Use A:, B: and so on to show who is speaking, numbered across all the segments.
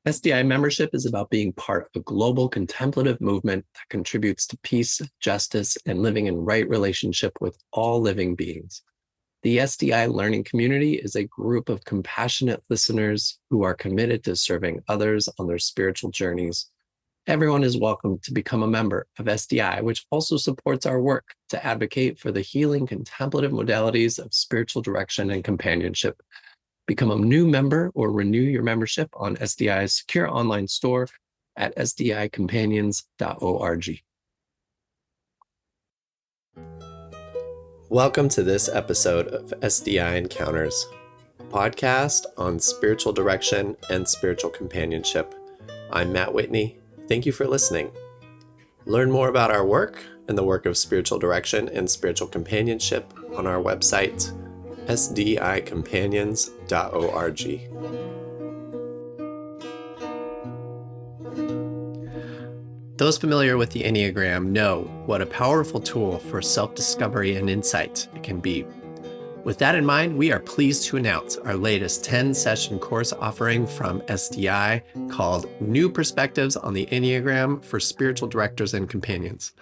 A: SDI membership is about being part of a global contemplative movement that contributes to peace, justice, and living in right relationship with all living beings. The SDI learning community is a group of compassionate listeners who are committed to serving others on their spiritual journeys. Everyone is welcome to become a member of SDI, which also supports our work to advocate for the healing contemplative modalities of spiritual direction and companionship. Become a new member or renew your membership on SDI's secure online store at sdicompanions.org. Welcome to this episode of SDI Encounters, a podcast on spiritual direction and spiritual companionship. I'm Matt Whitney. Thank you for listening. Learn more about our work and the work of spiritual direction and spiritual companionship on our website, sdicompanions.org. Those familiar with the Enneagram know what a powerful tool for self-discovery and insight it can be. With that in mind, we are pleased to announce our latest 10-session course offering from SDI called New Perspectives on the Enneagram for Spiritual Directors and Companions.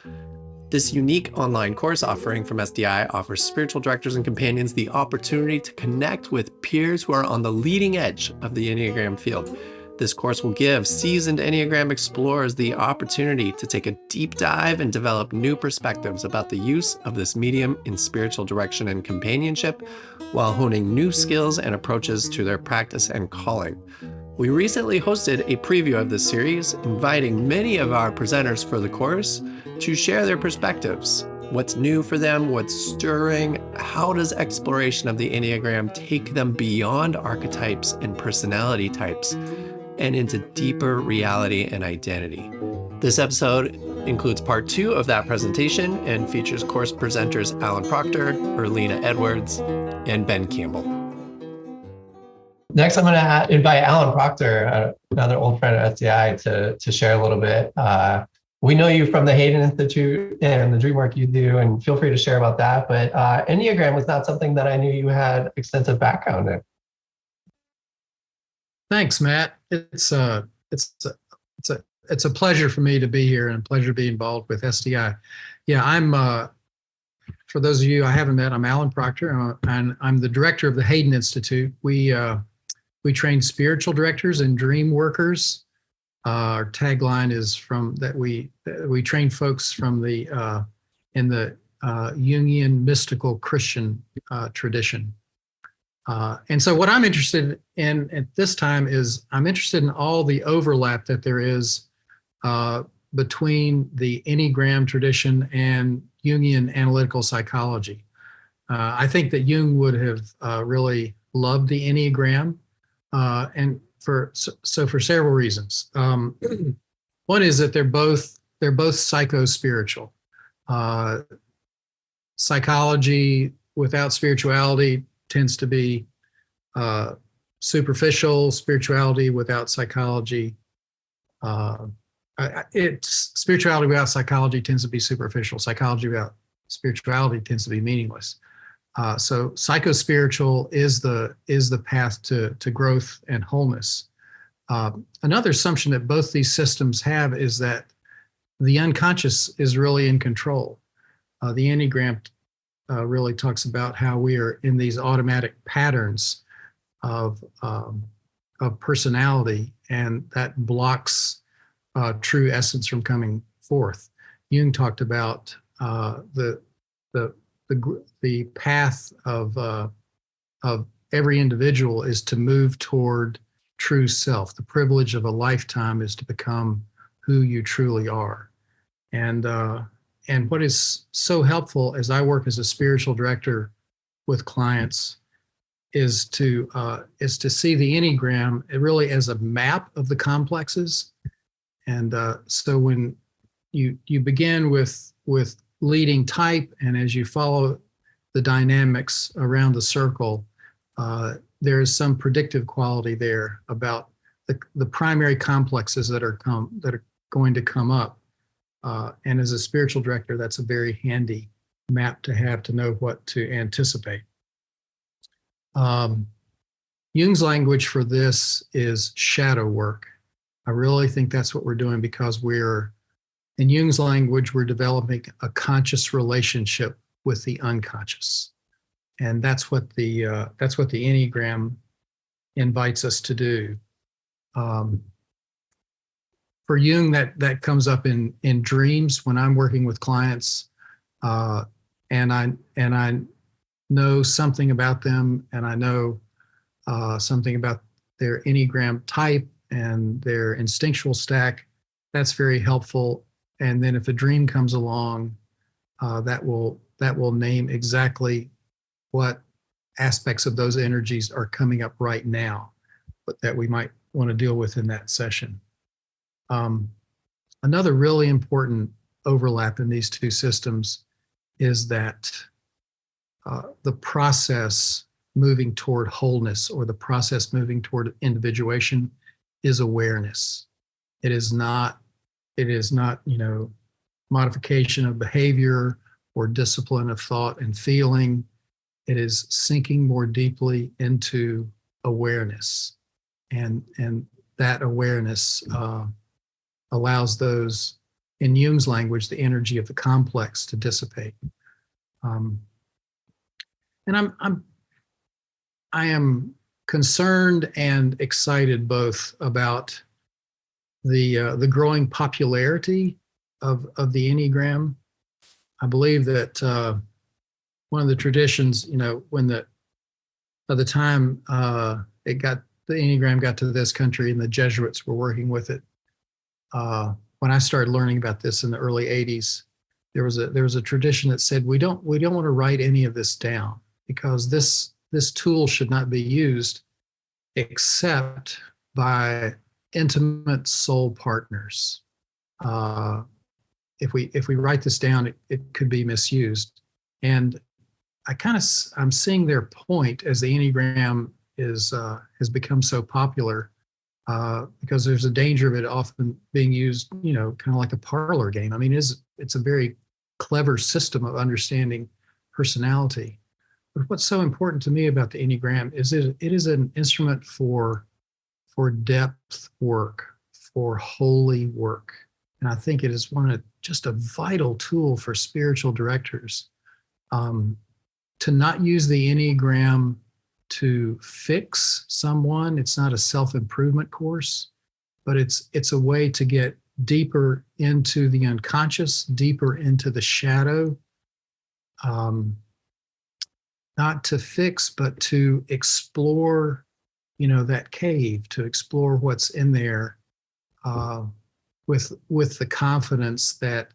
A: This unique online course offering from SDI offers spiritual directors and companions the opportunity to connect with peers who are on the leading edge of the Enneagram field. This course will give seasoned Enneagram explorers the opportunity to take a deep dive and develop new perspectives about the use of this medium in spiritual direction and companionship, while honing new skills and approaches to their practice and calling. We recently hosted a preview of this series, inviting many of our presenters for the course to share their perspectives. What's new for them? What's stirring? How does exploration of the Enneagram take them beyond archetypes and personality types and into deeper reality and identity? This episode includes part 2 of that presentation and features course presenters Alan Proctor, Erlina Edwards, and Ben Campbell.
B: Next, I'm going to invite Alan Proctor, another old friend at SDI, to share a little bit. We know you from the Hayden Institute and the dream work you do, and feel free to share about that. But Enneagram was not something that I knew you had extensive background in.
C: Thanks, Matt. It's a pleasure for me to be here and a pleasure to be involved with SDI. Yeah, I'm. For those of you I haven't met, I'm Alan Proctor, and I'm the director of the Hayden Institute. We train spiritual directors and dream workers. Our tagline is we train folks from in the Jungian mystical Christian tradition. And so what I'm interested in at this time is I'm interested in all the overlap that there is between the Enneagram tradition and Jungian analytical psychology. I think that Jung would have really loved the Enneagram, and for several reasons. One is that they're both psycho-spiritual. Psychology without spirituality tends to be superficial. Spirituality without psychology, spirituality without psychology tends to be superficial. Psychology without spirituality tends to be meaningless. So psycho-spiritual is the path to growth and wholeness. Another assumption that both these systems have is that the unconscious is really in control. The Enneagram really talks about how we are in these automatic patterns of personality, and that blocks true essence from coming forth. Jung talked about the path of every individual is to move toward true self. The privilege of a lifetime is to become who you truly are. And what is so helpful as I work as a spiritual director with clients is to see the Enneagram really as a map of the complexes. And so when you begin with leading type, and as you follow the dynamics around the circle, there is some predictive quality there about the primary complexes that are going to come up. And as a spiritual director, that's a very handy map to have to know what to anticipate. Jung's language for this is shadow work. I really think that's what we're doing, because in Jung's language, we're developing a conscious relationship with the unconscious. And that's what the Enneagram invites us to do. For Jung, that comes up in dreams when I'm working with clients, and I know something about them, and I know something about their Enneagram type and their instinctual stack. That's very helpful. And then if a dream comes along, that will name exactly what aspects of those energies are coming up right now, but that we might want to deal with in that session. Another really important overlap in these two systems is that the process moving toward wholeness, or the process moving toward individuation, is awareness. It is not, modification of behavior or discipline of thought and feeling. It is sinking more deeply into awareness. And that awareness allows those, in Jung's language, the energy of the complex to dissipate. And I am concerned and excited both about the growing popularity of the Enneagram. I believe that one of the traditions, when by the time the Enneagram got to this country and the Jesuits were working with it, when I started learning about this in the early 80s, there was a tradition that said we don't want to write any of this down, because this tool should not be used except by intimate soul partners. If we write this down, it could be misused. And I'm seeing their point as the Enneagram has become so popular, because there's a danger of it often being used, kind of like a parlor game. I mean, it's a very clever system of understanding personality. But what's so important to me about the Enneagram is it is an instrument for depth work, for holy work. And I think it is just a vital tool for spiritual directors, to not use the Enneagram to fix someone. It's not a self-improvement course, but it's a way to get deeper into the unconscious, deeper into the shadow, not to fix, but to explore, that cave, to explore what's in there, with the confidence that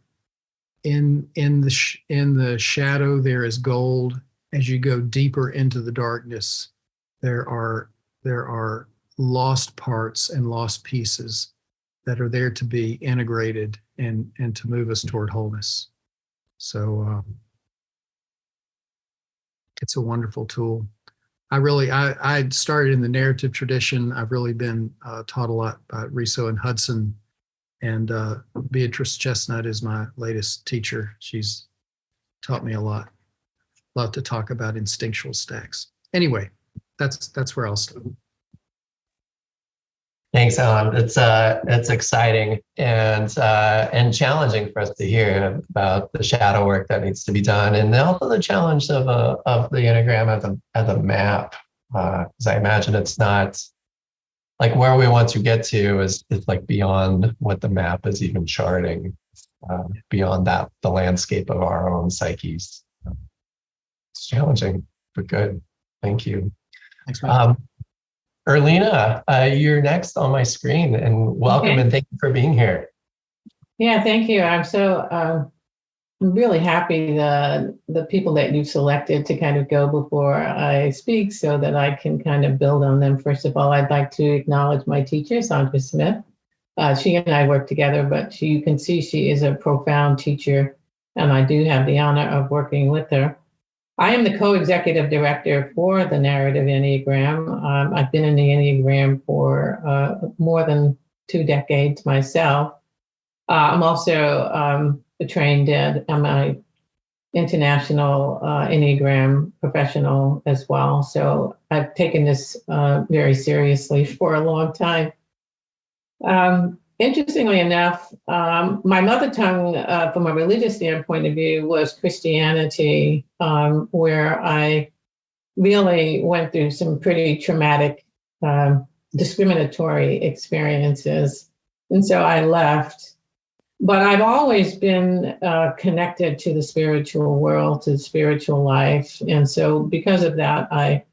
C: in the shadow there is gold. As you go deeper into the darkness, there are lost parts and lost pieces that are there to be integrated and to move us toward wholeness. So it's a wonderful tool. I started in the narrative tradition. I've really been taught a lot by Riso and Hudson, and Beatrice Chestnut is my latest teacher. She's taught me a lot. Love to talk about instinctual stacks. Anyway, that's where I'll start.
B: Thanks, Alan. It's exciting and challenging for us to hear about the shadow work that needs to be done, and also the challenge of the Enneagram as a map. Because I imagine it's not like where we want to get to is like beyond what the map is even charting, beyond that, the landscape of our own psyches. It's challenging, but good. Thank you.
C: Thanks, man.
B: Erlina, you're next on my screen, and welcome, and thank you for being here.
D: Yeah, thank you. I'm I'm really happy the people that you've selected to kind of go before I speak, so that I can kind of build on them. First of all, I'd like to acknowledge my teacher, Sandra Smith. She and I work together, but you can see she is a profound teacher, and I do have the honor of working with her. I am the co-executive director for the Narrative Enneagram. I've been in the Enneagram for more than 2 decades myself. I'm also trained at my international Enneagram professional as well. So I've taken this very seriously for a long time. Interestingly enough, my mother tongue, from a religious standpoint of view, was Christianity, where I really went through some pretty traumatic, discriminatory experiences. And so I left. But I've always been connected to the spiritual world, to the spiritual life. And so because of that, I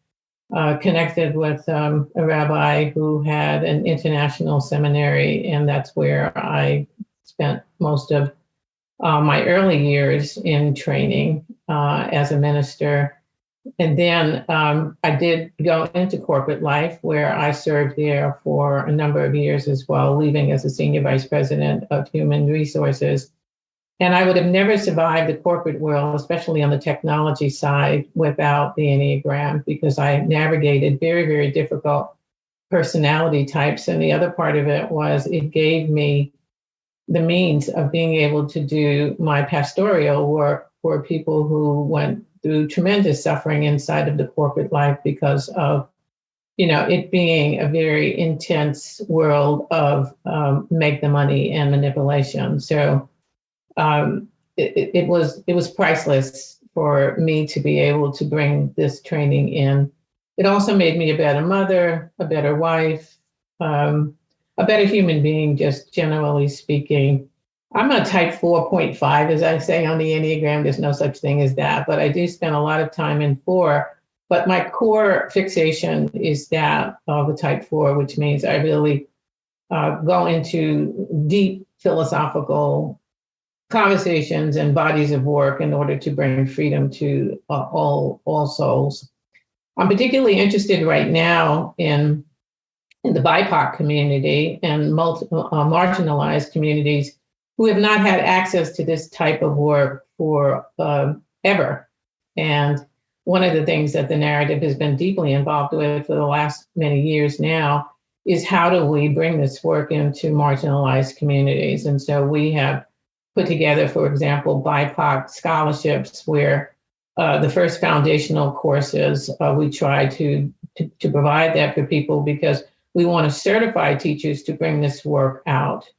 D: connected with a rabbi who had an international seminary, and that's where I spent most of my early years in training as a minister. And then I did go into corporate life, where I served there for a number of years as well, leaving as a senior vice president of human resources. And I would have never survived the corporate world, especially on the technology side, without the Enneagram, because I navigated very, very difficult personality types. And the other part of it was it gave me the means of being able to do my pastoral work for people who went through tremendous suffering inside of the corporate life because of, it being a very intense world of make the money and manipulation. So it was priceless for me to be able to bring this training in. It also made me a better mother, a better wife, a better human being, just generally speaking. I'm a type 4.5, as I say on the Enneagram. There's no such thing as that, but I do spend a lot of time in 4. But my core fixation is that of a type 4, which means I really go into deep philosophical conversations and bodies of work in order to bring freedom to all souls. I'm particularly interested right now in the BIPOC community and marginalized communities who have not had access to this type of work for ever. And one of the things that the narrative has been deeply involved with for the last many years now is how do we bring this work into marginalized communities? And so we have put together, for example, BIPOC scholarships, where the first foundational courses, we try to provide that for people because we want to certify teachers to bring this work out.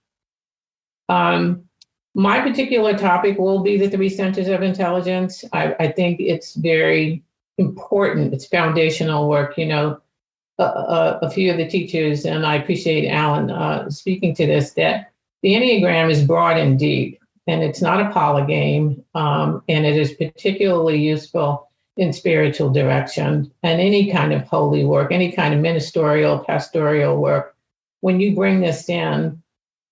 D: My particular topic will be the 3 centers of intelligence. I think it's very important. It's foundational work. A few of the teachers, and I appreciate Alan speaking to this, that the Enneagram is broad and deep, and it's not a polygame, and it is particularly useful in spiritual direction and any kind of holy work, any kind of ministerial, pastoral work. When you bring this in,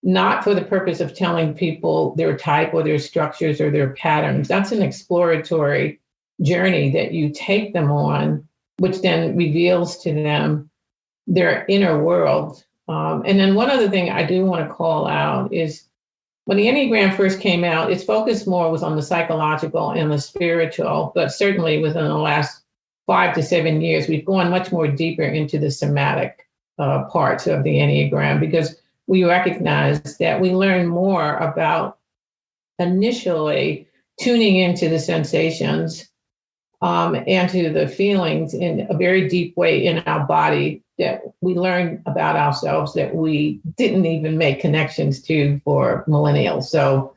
D: not for the purpose of telling people their type or their structures or their patterns, that's an exploratory journey that you take them on, which then reveals to them their inner world. And then one other thing I do want to call out is when the Enneagram first came out, its focus more was on the psychological and the spiritual, but certainly within the last 5 to 7 years, we've gone much more deeper into the somatic parts of the Enneagram, because we recognize that we learn more about initially tuning into the sensations and to the feelings in a very deep way in our body, that we learn about ourselves that we didn't even make connections to for millennials. So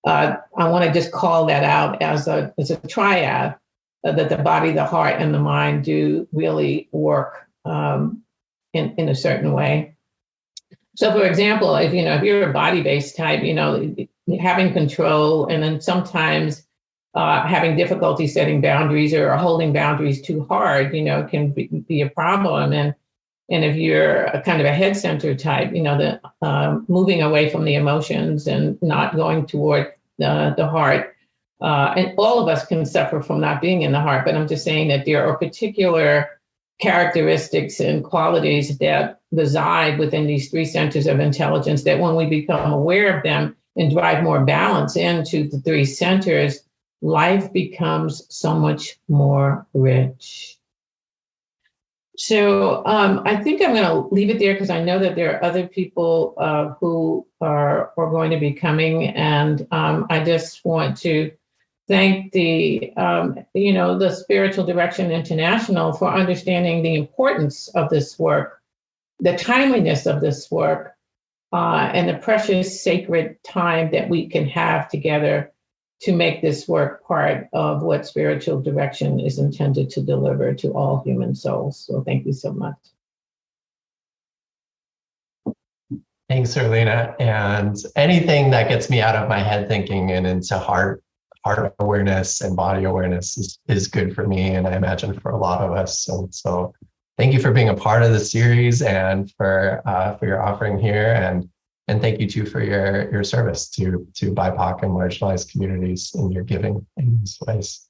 D: I want to just call that out as a triad, that the body, the heart, and the mind do really work in a certain way. So, for example, if you're a body-based type, having control, and then sometimes having difficulty setting boundaries or holding boundaries too hard, can be a problem. And if you're a kind of a head center type, the moving away from the emotions and not going toward the heart, and all of us can suffer from not being in the heart. But I'm just saying that there are particular characteristics and qualities that reside within these 3 centers of intelligence that when we become aware of them and drive more balance into the 3 centers, life becomes so much more rich. So I think I'm going to leave it there, because I know that there are other people who are going to be coming, and I just want to thank the Spiritual Direction International for understanding the importance of this work, the timeliness of this work, and the precious sacred time that we can have together to make this work part of what spiritual direction is intended to deliver to all human souls. So thank you so much.
B: Thanks, Erlina. And anything that gets me out of my head thinking and into heart awareness and body awareness is good for me, and I imagine for a lot of us. So thank you for being a part of the series and for your offering here, and thank you too for your service to BIPOC and marginalized communities in your giving in these ways.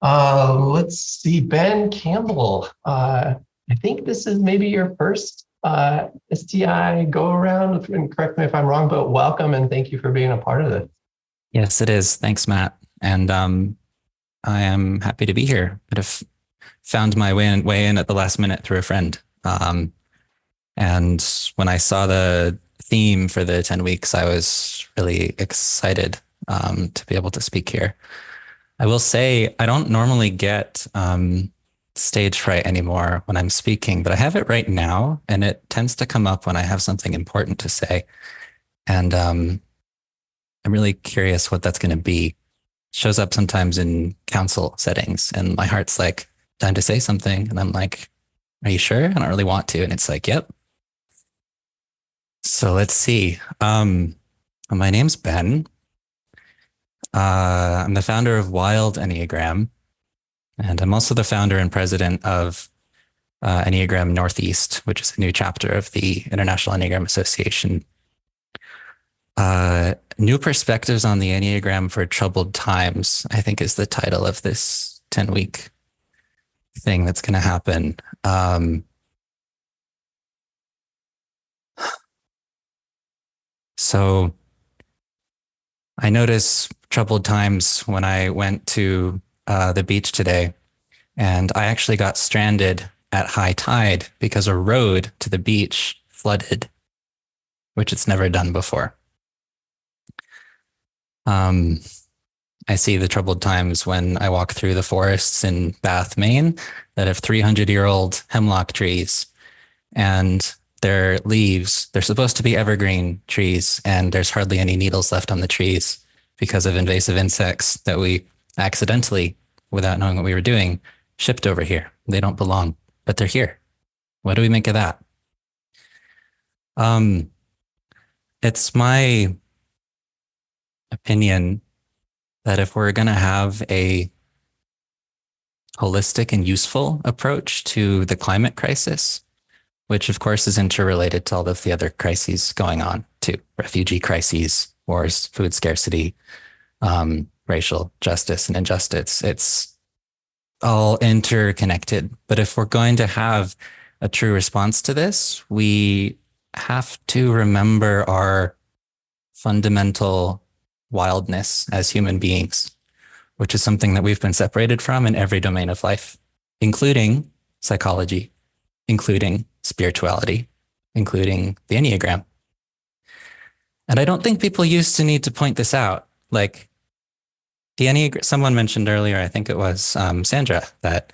B: Let's see, Ben Campbell. I think this is maybe your first STI go around, and correct me if I'm wrong, but welcome and thank you for being a part of this.
E: Yes, it is. Thanks, Matt. And I am happy to be here. But have found my way in at the last minute through a friend. And when I saw the theme for the 10 weeks, I was really excited to be able to speak here. I will say I don't normally get stage fright anymore when I'm speaking, but I have it right now, and it tends to come up when I have something important to say. And I'm really curious what that's going to be. It shows up sometimes in council settings, and my heart's like, time to say something. And I'm like, are you sure? I don't really want to. And it's like, yep. So let's see. My name's Ben. I'm the founder of Wild Enneagram. And I'm also the founder and president of Enneagram Northeast, which is a new chapter of the International Enneagram Association. New Perspectives on the Enneagram for Troubled Times, I think is the title of this 10-week thing that's going to happen. So I notice troubled times when I went to the beach today, and I actually got stranded at high tide because a road to the beach flooded, which it's never done before. I see the troubled times when I walk through the forests in Bath, Maine, that have 300-year-old hemlock trees, and their leaves, they're supposed to be evergreen trees, and there's hardly any needles left on the trees because of invasive insects that we accidentally, without knowing what we were doing, shipped over here. They don't belong, but they're here. What do we make of that? It's my opinion that if we're going to have a holistic and useful approach to the climate crisis, which of course is interrelated to all of the other crises going on too, refugee crises, wars, food scarcity, racial justice and injustice. It's all interconnected. But if we're going to have a true response to this, we have to remember our fundamental wildness as human beings, which is something that we've been separated from in every domain of life, including psychology, including spirituality, including the Enneagram. And I don't think people used to need to point this out. Like the Enneagram, someone mentioned earlier, I think it was Sandra, that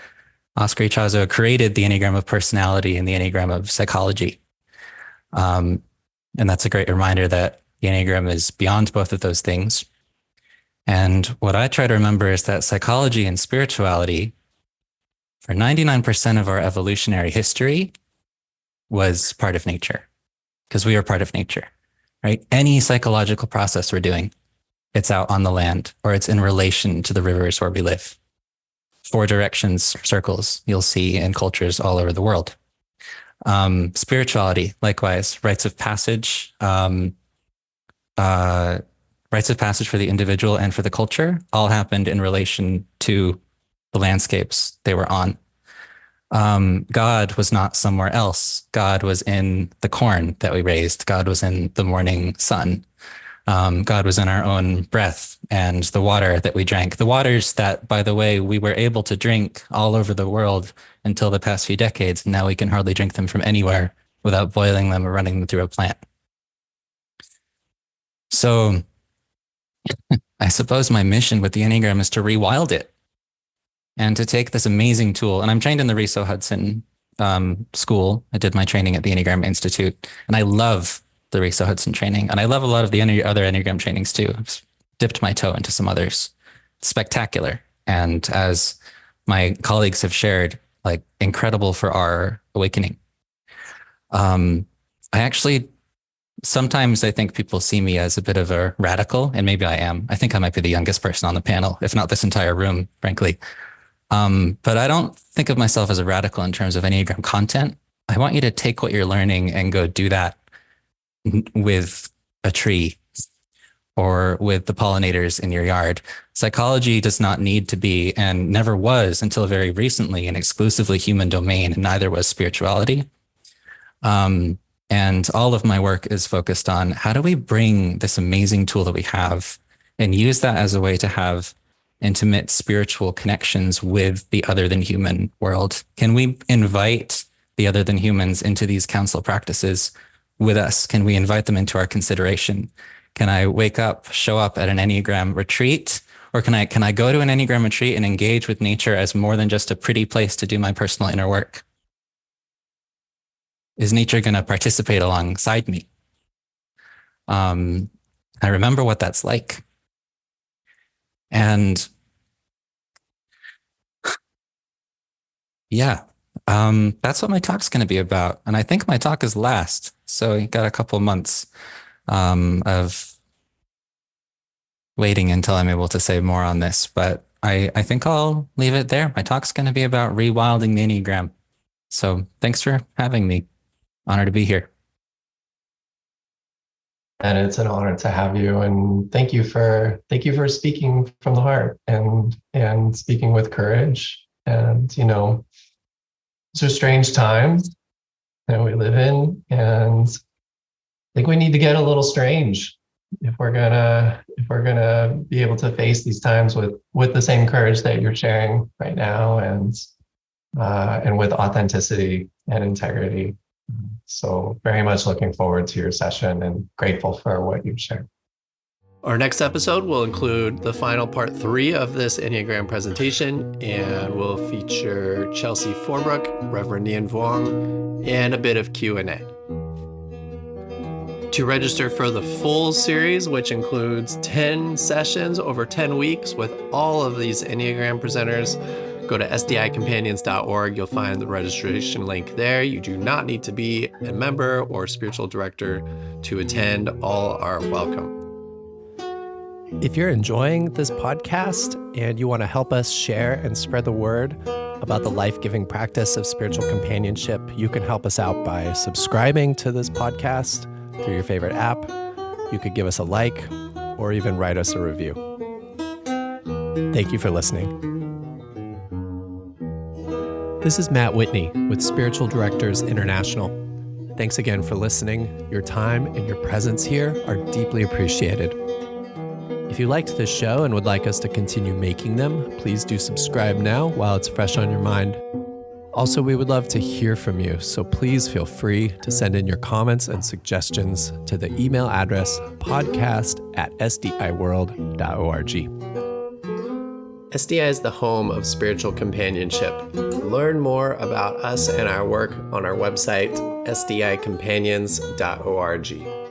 E: Oscar Ichazo created the Enneagram of personality and the Enneagram of psychology. And that's a great reminder that the Enneagram is beyond both of those things. And what I try to remember is that psychology and spirituality, for 99% of our evolutionary history, was part of nature, because we are part of nature, right? Any psychological process we're doing, it's out on the land, or it's in relation to the rivers where we live. 4 directions, circles, you'll see in cultures all over the world. Spirituality, likewise, rites of passage, rites of passage for the individual and for the culture all happened in relation to the landscapes they were on. God was not somewhere else. God was in the corn that we raised. God was in the morning sun. God was in our own breath and the water that we drank. The waters that, by the way, we were able to drink all over the world until the past few decades. And now we can hardly drink them from anywhere without boiling them or running them through a plant. So I suppose my mission with the Enneagram is to rewild it and to take this amazing tool. And I'm trained in the Riso Hudson school. I did my training at the Enneagram Institute, and I love the Riso Hudson training, and I love a lot of the other Enneagram trainings too. I've dipped my toe into some others. Spectacular. And as my colleagues have shared, like incredible for our awakening. I actually, sometimes I think people see me as a bit of a radical, and maybe I am. I think I might be the youngest person on the panel, if not this entire room, frankly. But I don't think of myself as a radical in terms of Enneagram content. I want you to take what you're learning and go do that with a tree or with the pollinators in your yard. Psychology does not need to be, and never was until very recently, an exclusively human domain, and neither was spirituality. And all of my work is focused on how do we bring this amazing tool that we have and use that as a way to have intimate spiritual connections with the other than human world? Can we invite the other than humans into these council practices with us? Can we invite them into our consideration? Can I wake up, show up at an Enneagram retreat? Or can I go to an Enneagram retreat and engage with nature as more than just a pretty place to do my personal inner work? Is nature going to participate alongside me? I remember what that's like. And yeah, that's what my talk's going to be about. And I think my talk is last. So you got a couple months of waiting until I'm able to say more on this. But I think I'll leave it there. My talk's going to be about rewilding the Enneagram. So thanks for having me. Honor to be here.
B: And it's an honor to have you. And thank you for speaking from the heart and speaking with courage. And, you know, these are strange times that we live in. And I think we need to get a little strange if we're gonna be able to face these times with the same courage that you're sharing right now, and with authenticity and integrity. So very much looking forward to your session and grateful for what you've shared.
A: Our next episode will include the final part 3 of this Enneagram presentation, and will feature Chelsea Forbrook, Reverend Nian Vuong, and a bit of Q&A. To register for the full series, which includes 10 sessions over 10 weeks with all of these Enneagram presenters, go to sdicompanions.org. You'll find the registration link there. You do not need to be a member or spiritual director to attend. All are welcome.
F: If you're enjoying this podcast and you want to help us share and spread the word about the life-giving practice of spiritual companionship, you can help us out by subscribing to this podcast through your favorite app. You could give us a like or even write us a review. Thank you for listening. This is Matt Whitney with Spiritual Directors International. Thanks again for listening. Your time and your presence here are deeply appreciated. If you liked this show and would like us to continue making them, please do subscribe now while it's fresh on your mind. Also, we would love to hear from you, so please feel free to send in your comments and suggestions to the email address podcast@sdiworld.org.
A: SDI is the home of spiritual companionship. Learn more about us and our work on our website, sdicompanions.org.